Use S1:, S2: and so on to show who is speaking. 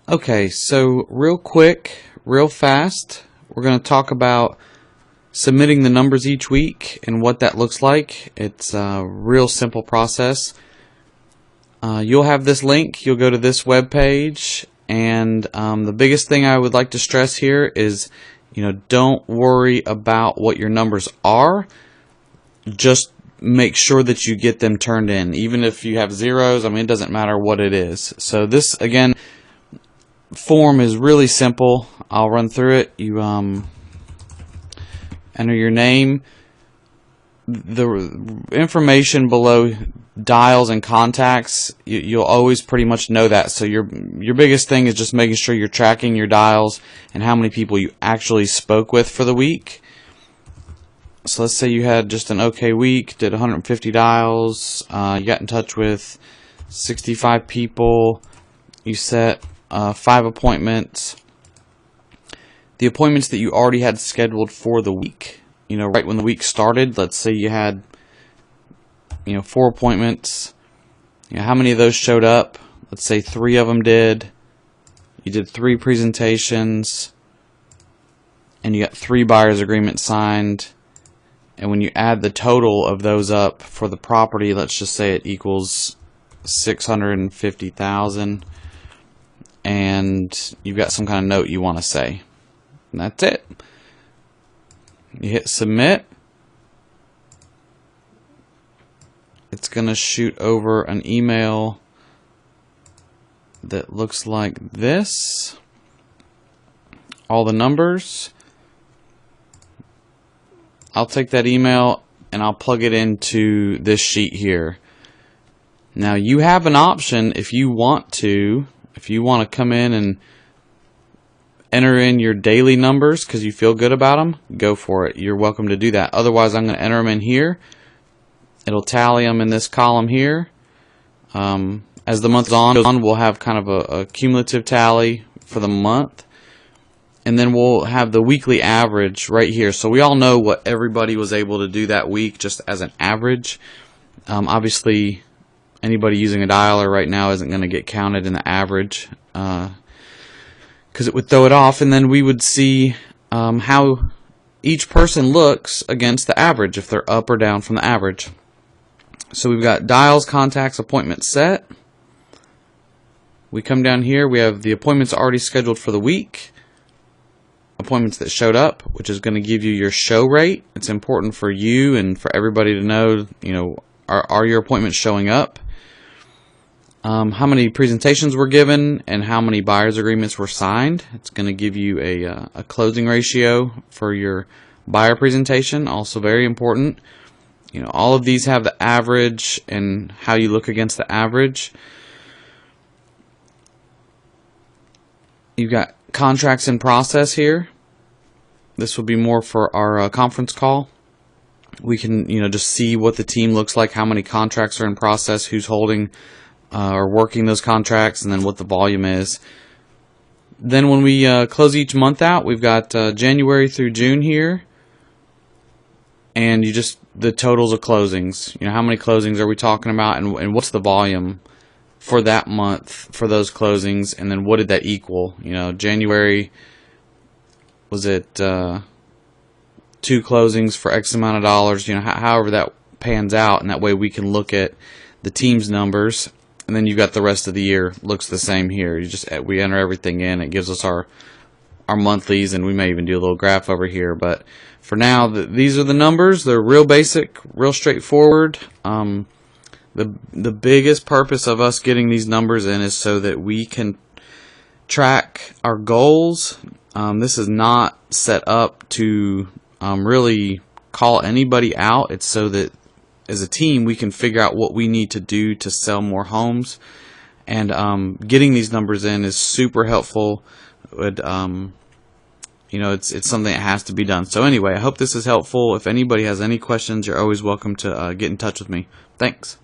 S1: Okay, so real quick, real fast, we're going to talk about submitting the numbers each week and what that looks like. It's a real simple process. You'll have this link, you'll go to this web page, and the biggest thing I would like to stress here is, don't worry about what your numbers are. Just make sure that you get them turned in. Even if you have zeros, it doesn't matter what it is. So this, again, form is really simple. I'll run through it. You enter your name. The information below dials and contacts, you'll always pretty much know that. So your biggest thing is just making sure you're tracking your dials and how many people you actually spoke with for the week. So let's say you had just an okay week, did 150 dials, you got in touch with 65 people, you set 5 appointments. The appointments that you already had scheduled for the week, right when the week started, let's say you had 4 appointments, how many of those showed up? Let's say 3 of them did. You did 3 presentations, and you got 3 buyer's agreements signed. And when you add the total of those up for the property, let's just say it equals $650,000, and you've got some kind of note you want to say. And that's it. You hit submit. It's going to shoot over an email that looks like this. All the numbers. I'll take that email and I'll plug it into this sheet here. Now you have an option if you want to come in and enter in your daily numbers because you feel good about them, go for it. You're welcome to do that. Otherwise, I'm going to enter them in here. It'll tally them in this column here. As the month goes on, we'll have kind of a cumulative tally for the month. And then we'll have the weekly average right here. So we all know what everybody was able to do that week just as an average. Obviously, anybody using a dialer right now isn't going to get counted in the average because it would throw it off. And then we would see how each person looks against the average, if they're up or down from the average. So we've got dials, contacts, appointments set. We come down here. We have the appointments already scheduled for the week. Appointments that showed up, which is going to give you your show rate. It's important for you and for everybody to know, are your appointments showing up? How many presentations were given and how many buyer's agreements were signed. It's going to give you a closing ratio for your buyer presentation. Also very important. All of these have the average and how you look against the average. You've got contracts in process here. This will be more for our conference call. We can, just see what the team looks like, how many contracts are in process, who's holding or working those contracts, and then what the volume is. Then when we close each month out, we've got January through June here, and the totals of closings. How many closings are we talking about, and what's the volume for that month for those closings, and then what did that equal? January, was it 2 closings for X amount of dollars? However that pans out, and that way we can look at the team's numbers, and then you've got the rest of the year looks the same here. We enter everything in. It gives us our monthlies, and we may even do a little graph over here. But for now, these are the numbers. They're real basic, real straightforward. The biggest purpose of us getting these numbers in is so that we can track our goals. This is not set up to really call anybody out. It's so that as a team we can figure out what we need to do to sell more homes. And getting these numbers in is super helpful. It's something that has to be done. So anyway, I hope this is helpful. If anybody has any questions, you're always welcome to get in touch with me. Thanks.